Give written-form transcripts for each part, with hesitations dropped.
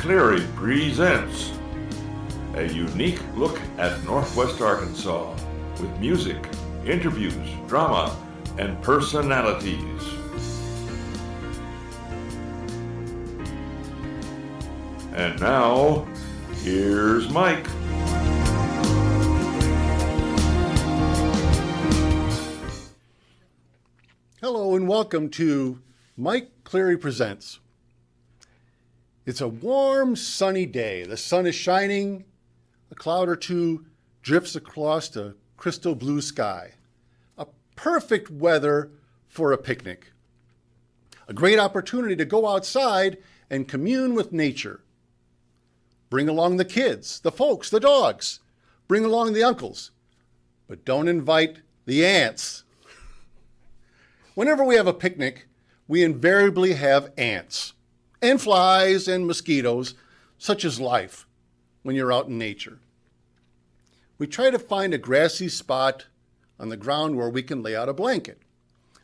Cleary Presents, a unique look at Northwest Arkansas with music, interviews, drama, and personalities. And now, here's Mike. Hello and welcome to Mike Cleary Presents. It's a warm, sunny day. The sun is shining. A cloud or two drifts across the crystal blue sky. A perfect weather for a picnic. A great opportunity to go outside and commune with nature. Bring along the kids, the folks, the dogs. Bring along the uncles. But don't invite the ants. Whenever we have a picnic, we invariably have ants and flies and mosquitoes, such as life when you're out in nature. We try to find a grassy spot on the ground where we can lay out a blanket.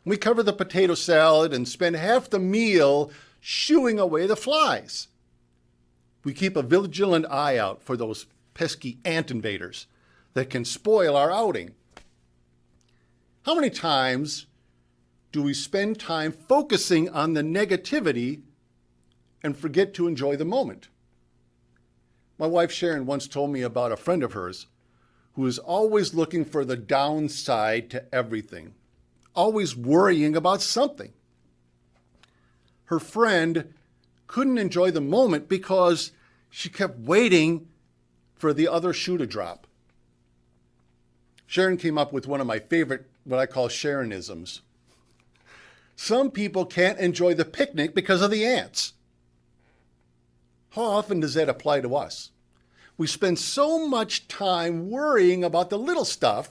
We cover the potato salad and spend half the meal shooing away the flies. We keep a vigilant eye out for those pesky ant invaders that can spoil our outing. How many times do we spend time focusing on the negativity and forget to enjoy the moment? My wife Sharon once told me about a friend of hers who is always looking for the downside to everything, always worrying about something. Her friend couldn't enjoy the moment because she kept waiting for the other shoe to drop. Sharon came up with one of my favorite, what I call Sharonisms. Some people can't enjoy the picnic because of the ants. How often does that apply to us? We spend so much time worrying about the little stuff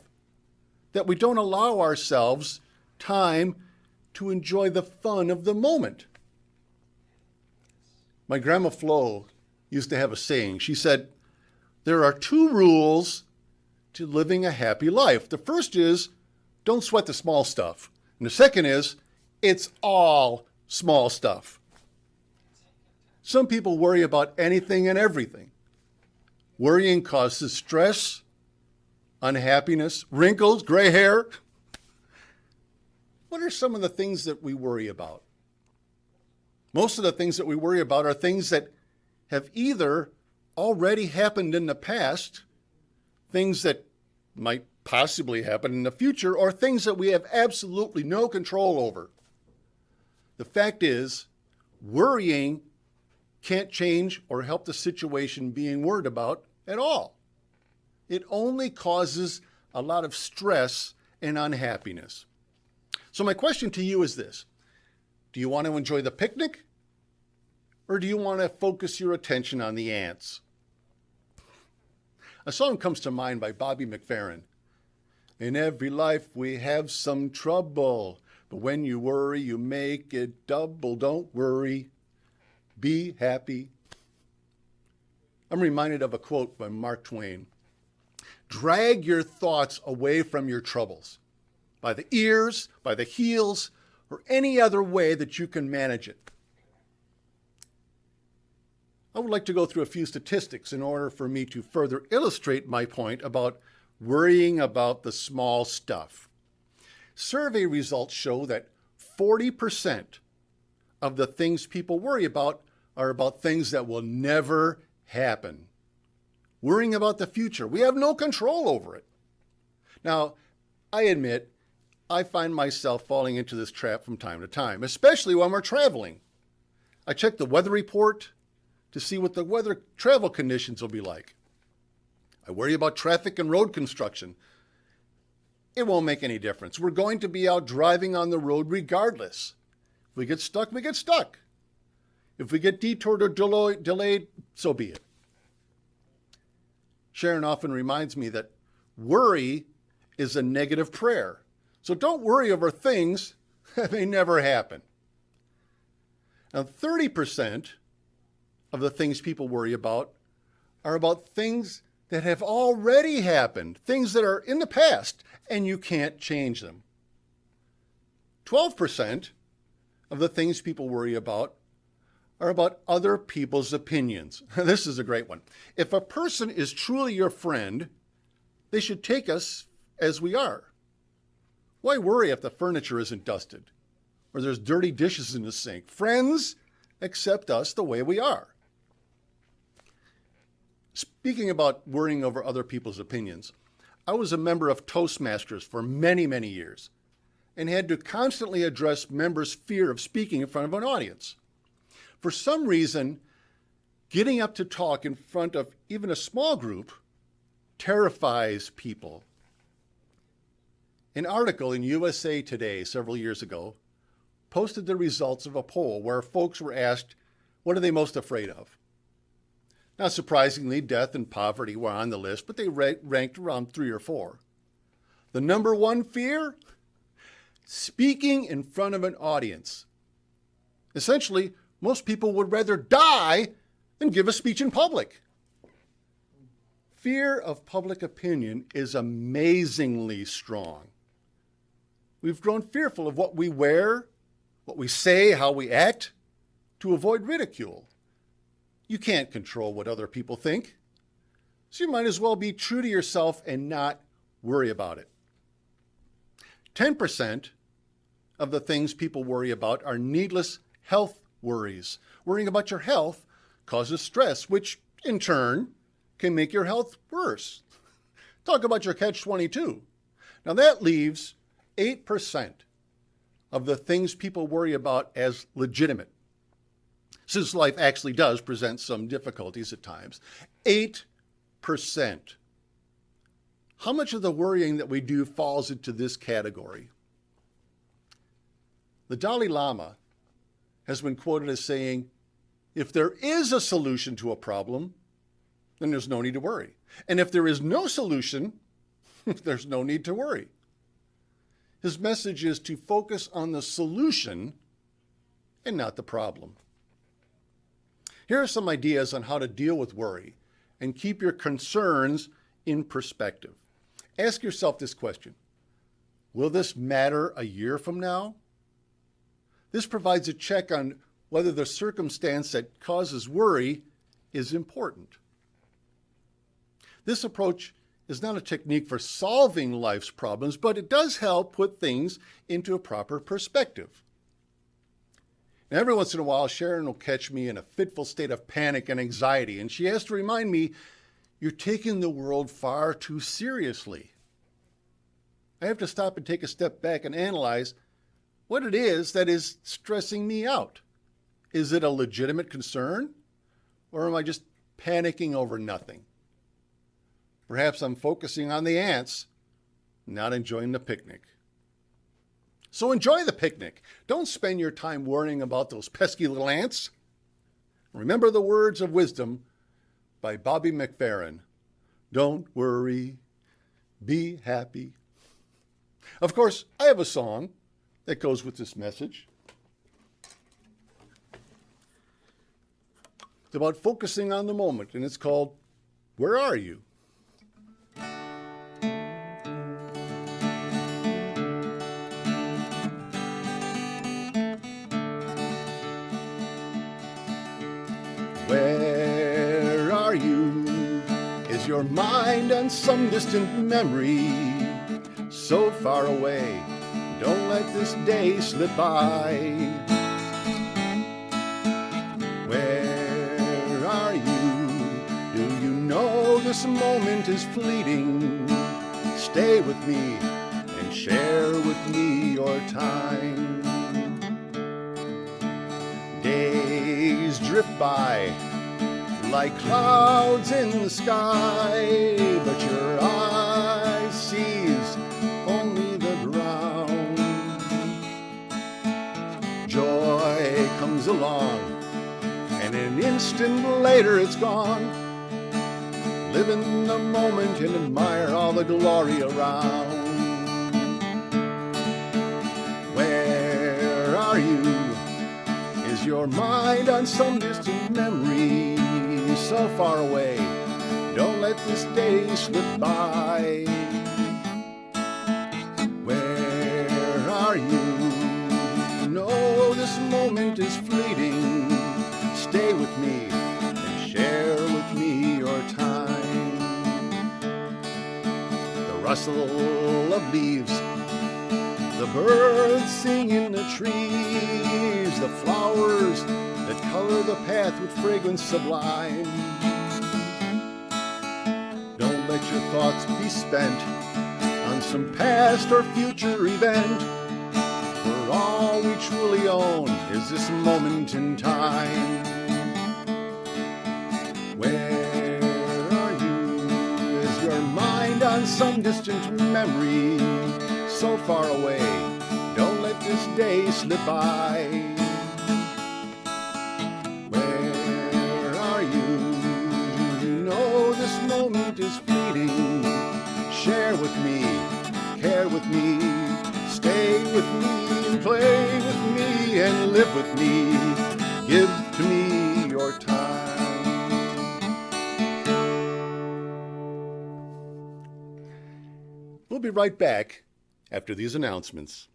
that we don't allow ourselves time to enjoy the fun of the moment. My grandma Flo used to have a saying. She said, there are two rules to living a happy life. The first is, don't sweat the small stuff. And the second is, it's all small stuff. Some people worry about anything and everything. Worrying causes stress, unhappiness, wrinkles, gray hair. What are some of the things that we worry about? Most of the things that we worry about are things that have either already happened in the past, things that might possibly happen in the future, or things that we have absolutely no control over. The fact is, worrying can't change or help the situation being worried about at all. It only causes a lot of stress and unhappiness. So my question to you is this: do you want to enjoy the picnic, or do you want to focus your attention on the ants? A song comes to mind by Bobby McFerrin. In every life we have some trouble, but when you worry, you make it double. Don't worry. Be happy. I'm reminded of a quote by Mark Twain. Drag your thoughts away from your troubles by the ears, by the heels, or any other way that you can manage it. I would like to go through a few statistics in order for me to further illustrate my point about worrying about the small stuff. Survey results show that 40% of the things people worry about are about things that will never happen. Worrying about the future, we have no control over it. Now, I admit, I find myself falling into this trap from time to time, especially when we're traveling. I check the weather report to see what the weather travel conditions will be like. I worry about traffic and road construction. It won't make any difference. We're going to be out driving on the road regardless. If we get stuck, we get stuck. If we get detoured or delayed, so be it. Sharon often reminds me that worry is a negative prayer. So don't worry over things that may never happen. Now, 30% of the things people worry about are about things that have already happened, things that are in the past, and you can't change them. 12% of the things people worry about are about other people's opinions. This is a great one. If a person is truly your friend, they should take us as we are. Why worry if the furniture isn't dusted or there's dirty dishes in the sink? Friends accept us the way we are. Speaking about worrying over other people's opinions, I was a member of Toastmasters for many, many years and had to constantly address members' fear of speaking in front of an audience. For some reason, getting up to talk in front of even a small group terrifies people. An article in USA Today several years ago posted the results of a poll where folks were asked, what are they most afraid of? Not surprisingly, death and poverty were on the list, but they ranked around 3 or 4. The number one fear? Speaking in front of an audience. Essentially, most people would rather die than give a speech in public. Fear of public opinion is amazingly strong. We've grown fearful of what we wear, what we say, how we act, to avoid ridicule. You can't control what other people think, so you might as well be true to yourself and not worry about it. 10% of the things people worry about are needless health worries. Worrying about your health causes stress, which in turn can make your health worse. Talk about your catch-22. Now that leaves 8% of the things people worry about as legitimate, since life actually does present some difficulties at times. 8%. How much of the worrying that we do falls into this category? The Dalai Lama has been quoted as saying, if there is a solution to a problem, then there's no need to worry. And if there is no solution, there's no need to worry. His message is to focus on the solution and not the problem. Here are some ideas on how to deal with worry and keep your concerns in perspective. Ask yourself this question: will this matter a year from now? This provides a check on whether the circumstance that causes worry is important. This approach is not a technique for solving life's problems, but it does help put things into a proper perspective. Now, every once in a while, Sharon will catch me in a fitful state of panic and anxiety, and she has to remind me, you're taking the world far too seriously. I have to stop and take a step back and analyze what it is that is stressing me out. Is it a legitimate concern, or am I just panicking over nothing? Perhaps I'm focusing on the ants, not enjoying the picnic. So enjoy the picnic. Don't spend your time worrying about those pesky little ants. Remember the words of wisdom by Bobby McFerrin. Don't worry, be happy. Of course, I have a song that goes with this message. It's about focusing on the moment, and it's called, Where Are You? Where are you? Is your mind on some distant memory? So far away, don't let this day slip by. Where are you? Do you know this moment is fleeting? Stay with me and share with me your time. Days drift by like clouds in the sky, but your eye sees only the ground. Joy comes along, and an instant later it's gone. Live in the moment and admire all the glory around. Where are you? Is your mind on some distant memory? So far away, don't let this day slip by. Where are you? No, this moment is fleeting. rustle of leaves, the birds sing in the trees, the flowers that color the path with fragrance sublime. Don't let your thoughts be spent on some past or future event, for all we truly own is this moment in time. Where are you? Is your mind on some distant memory so far away? Don't let this day slip by. Where are you? Do you know this moment is fleeting? Share with me, care with me, stay with me and play with me and live with me. Give to me your time. We'll be right back after these announcements.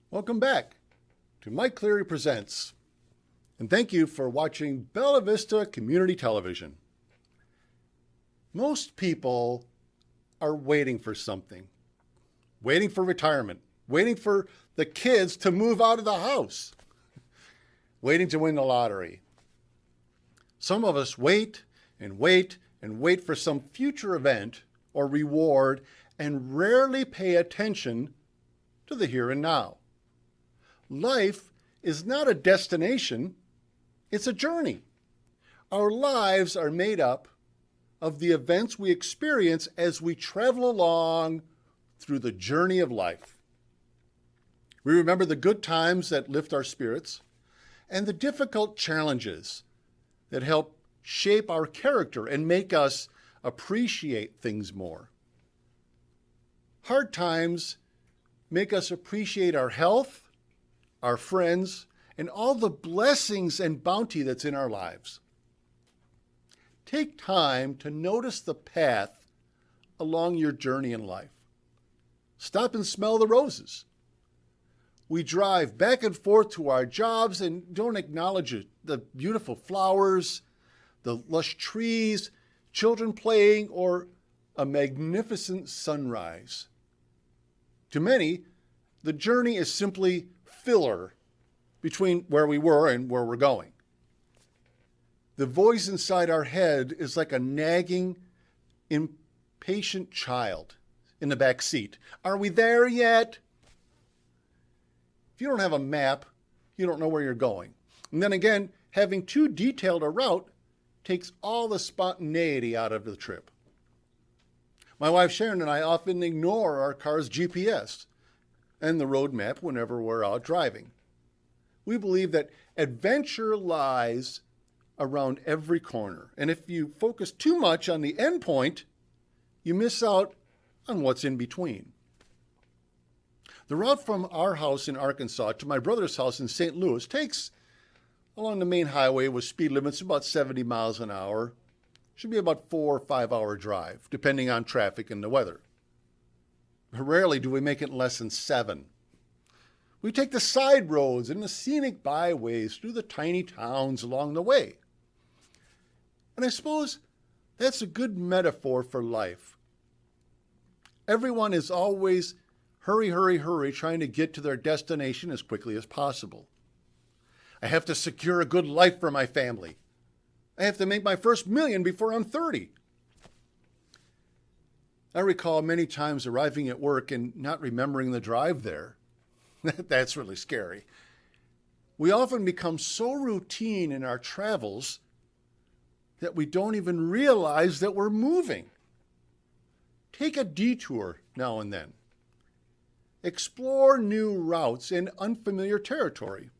Welcome back to Mike Cleary Presents, and thank you for watching Bella Vista Community Television. Most people are waiting for something, waiting for retirement, waiting for the kids to move out of the house, waiting to win the lottery. Some of us wait and wait and wait for some future event or reward and rarely pay attention to the here and now. Life is not a destination, it's a journey. Our lives are made up of the events we experience as we travel along through the journey of life. We remember the good times that lift our spirits and the difficult challenges that help shape our character and make us appreciate things more. Hard times make us appreciate our health, our friends, and all the blessings and bounty that's in our lives. Take time to notice the path along your journey in life. Stop and smell the roses. We drive back and forth to our jobs and don't acknowledge the beautiful flowers, the lush trees, children playing, or a magnificent sunrise. To many, the journey is simply filler between where we were and where we're going. The voice inside our head is like a nagging, impatient child in the back seat. Are we there yet? If you don't have a map, you don't know where you're going. And then again, having too detailed a route takes all the spontaneity out of the trip. My wife Sharon and I often ignore our car's GPS and the road map whenever we're out driving. We believe that adventure lies around every corner, and if you focus too much on the end point, you miss out on what's in between. The route from our house in Arkansas to my brother's house in St. Louis takes along the main highway with speed limits about 70 miles an hour. Should be about 4 or 5 hour drive, depending on traffic and the weather. Rarely do we make it in less than 7. We take the side roads and the scenic byways through the tiny towns along the way. And I suppose that's a good metaphor for life. Everyone is always hurry, hurry, hurry, trying to get to their destination as quickly as possible. I have to secure a good life for my family. I have to make my first million before I'm 30. I recall many times arriving at work and not remembering the drive there. That's really scary. We often become so routine in our travels that we don't even realize that we're moving. Take a detour now and then. Explore new routes in unfamiliar territory.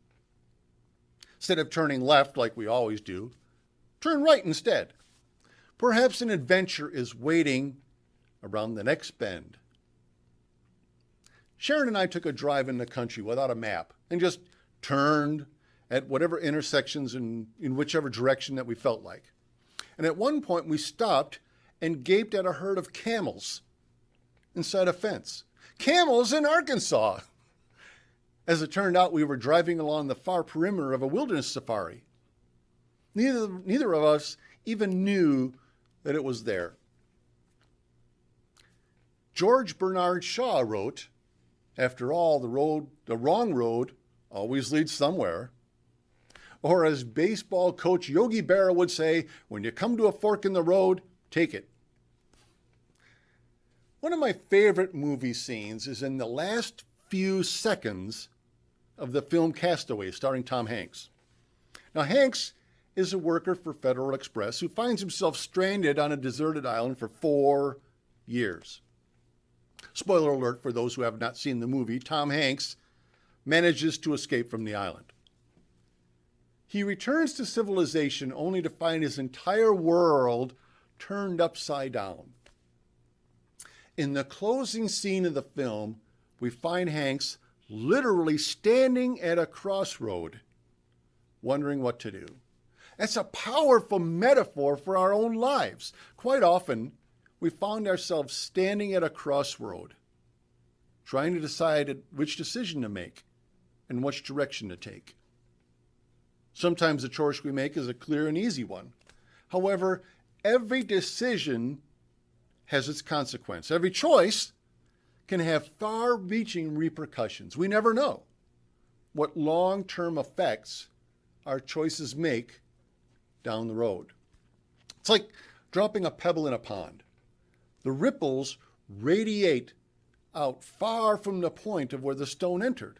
Instead of turning left like we always do, turn right instead. Perhaps an adventure is waiting around the next bend. Sharon and I took a drive in the country without a map and just turned at whatever intersections in whichever direction that we felt like. And at one point we stopped and gaped at a herd of camels inside a fence. Camels in Arkansas. As it turned out, we were driving along the far perimeter of a wilderness safari. Neither of us even knew that it was there. George Bernard Shaw wrote, "After all, the wrong road always leads somewhere." Or as baseball coach Yogi Berra would say, "When you come to a fork in the road, take it." One of my favorite movie scenes is in the last few seconds of the film Castaway, starring Tom Hanks. Now, Hanks is a worker for Federal Express who finds himself stranded on a deserted island for 4 years. Spoiler alert for those who have not seen the movie, Tom Hanks manages to escape from the island. He returns to civilization only to find his entire world turned upside down. In the closing scene of the film, we find Hanks literally standing at a crossroad, wondering what to do. That's a powerful metaphor for our own lives. Quite often, we found ourselves standing at a crossroad, trying to decide which decision to make and which direction to take. Sometimes the choice we make is a clear and easy one. However, every decision has its consequence. Every choice can have far-reaching repercussions. We never know what long-term effects our choices make down the road. It's like dropping a pebble in a pond. The ripples radiate out far from the point of where the stone entered.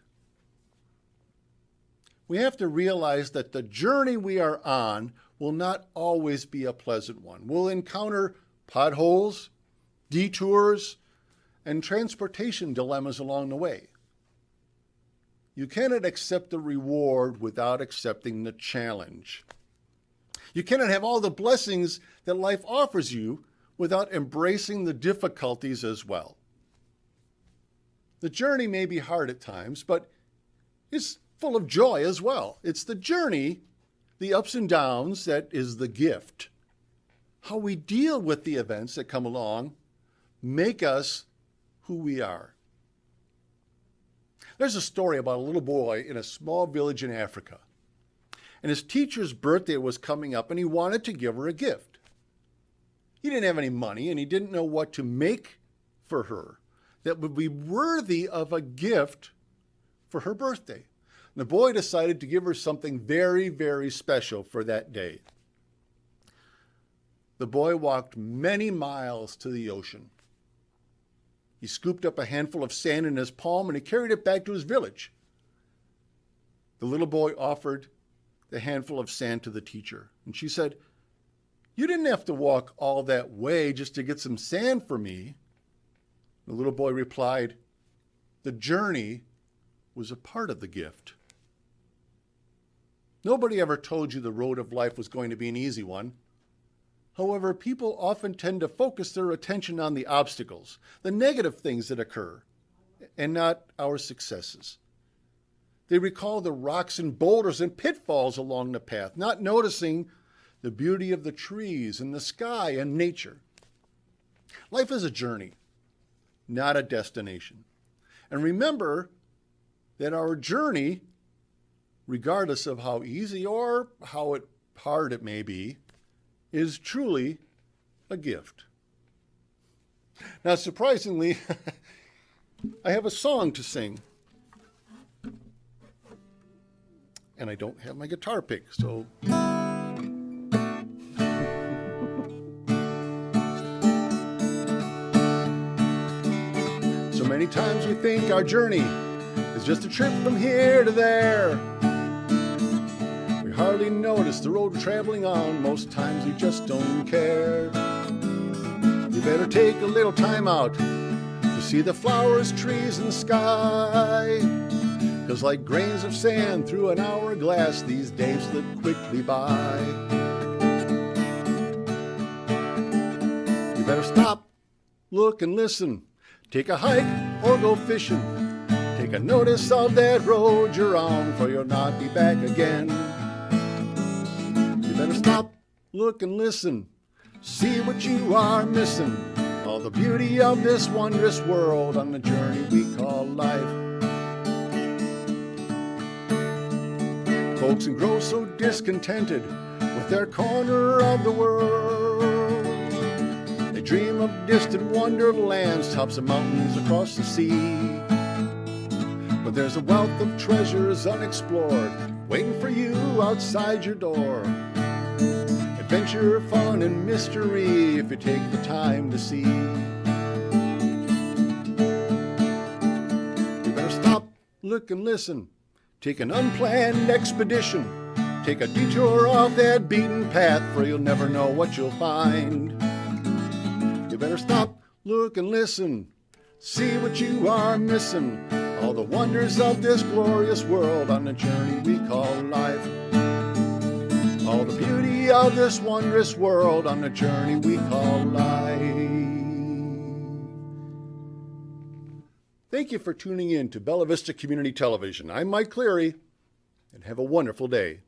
We have to realize that the journey we are on will not always be a pleasant one. We'll encounter potholes, detours, and transportation dilemmas along the way. You cannot accept the reward without accepting the challenge. You cannot have all the blessings that life offers you without embracing the difficulties as well. The journey may be hard at times, but it's full of joy as well. It's the journey, the ups and downs, that is the gift. How we deal with the events that come along make us who we are. There's a story about a little boy in a small village in Africa. And his teacher's birthday was coming up, and he wanted to give her a gift. He didn't have any money, and he didn't know what to make for her that would be worthy of a gift for her birthday. And the boy decided to give her something very, very special for that day. The boy walked many miles to the ocean. He scooped up a handful of sand in his palm, and he carried it back to his village. The little boy offered the handful of sand to the teacher, and she said, "You didn't have to walk all that way just to get some sand for me." The little boy replied, "The journey was a part of the gift." Nobody ever told you the road of life was going to be an easy one. However, people often tend to focus their attention on the obstacles, the negative things that occur, and not our successes. They recall the rocks and boulders and pitfalls along the path, not noticing the beauty of the trees and the sky and nature. Life is a journey, not a destination. And remember that our journey, regardless of how easy or how hard it may be, is truly a gift. Now, surprisingly, I have a song to sing. And I don't have my guitar pick, so... So many times we think our journey is just a trip from here to there. We hardly notice the road we're traveling on. Most times we just don't care. You better take a little time out to see the flowers, trees, and the sky. 'Cause like grains of sand through an hourglass, these days slip quickly by. You better stop, look, and listen. Take a hike or go fishing. Take a notice of that road you're on, for you'll not be back again. You better stop, look, and listen. See what you are missing. All the beauty of this wondrous world on the journey we call life. Folks grow so discontented with their corner of the world. They dream of distant wonderlands, tops of mountains across the sea. But there's a wealth of treasures unexplored, waiting for you outside your door. Adventure, fun, and mystery if you take the time to see. You better stop, look, and listen. Take an unplanned expedition. Take a detour off that beaten path, for you'll never know what you'll find. You better stop, look, and listen. See what you are missing. All the wonders of this glorious world on the journey we call life. All the beauty of this wondrous world on the journey we call life. Thank you for tuning in to Bella Vista Community Television. I'm Mike Cleary, and have a wonderful day.